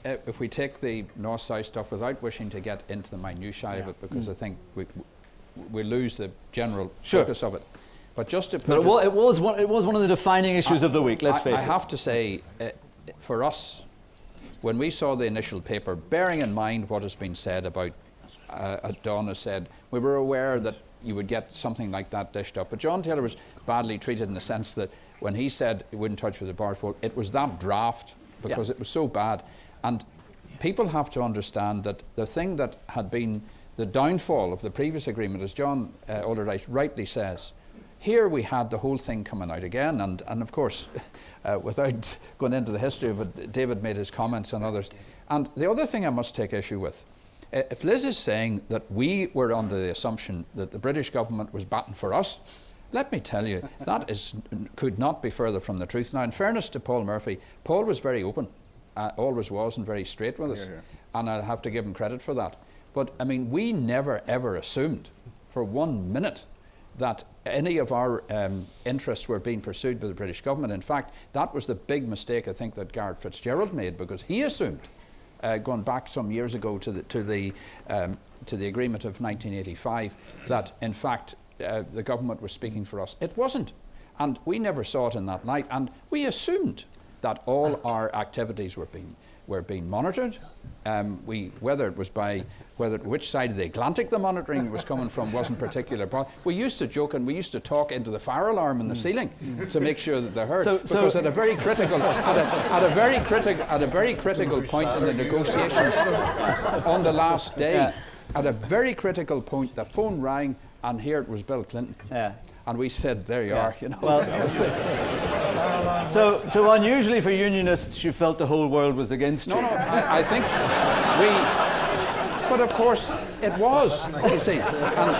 if we take the north-south stuff without wishing to get into the minutiae of it, because I think we lose the general focus of it. But just to put it was one of the defining issues of the week, let's face it. I have to say, for us, when we saw the initial paper, bearing in mind what has been said about, as Don has said, we were aware that you would get something like that dished up. But John Taylor was badly treated in the sense that when he said he wouldn't touch with the barge pole, it was that draft because it was so bad. And people have to understand that the thing that had been the downfall of the previous agreement, as John Alderdice rightly says, here we had the whole thing coming out again, and of course, without going into the history of it, David made his comments and others. And the other thing I must take issue with, if Liz is saying that we were under the assumption that the British government was batting for us, let me tell you, that could not be further from the truth. Now, in fairness to Paul Murphy, Paul was very open, always was, and very straight with us, and I have to give him credit for that. But, I mean, we never ever assumed for 1 minute that any of our interests were being pursued by the British government. In fact, that was the big mistake I think that Garrett Fitzgerald made, because he assumed, going back some years ago to the agreement of 1985, that in fact the government was speaking for us. It wasn't, and we never saw it in that light. And we assumed that all our activities were being monitored. Whether it was by which side of the Atlantic the monitoring was coming from wasn't particular. We used to joke and we used to talk into the fire alarm in the ceiling to make sure that they heard. Because at a very critical point in the negotiations on the last day, at a very critical point, the phone rang, and here it was Bill Clinton. And we said, there you are, you know. Well, so unusually for unionists, you felt the whole world was against you. No, I think but of course it was, you see. And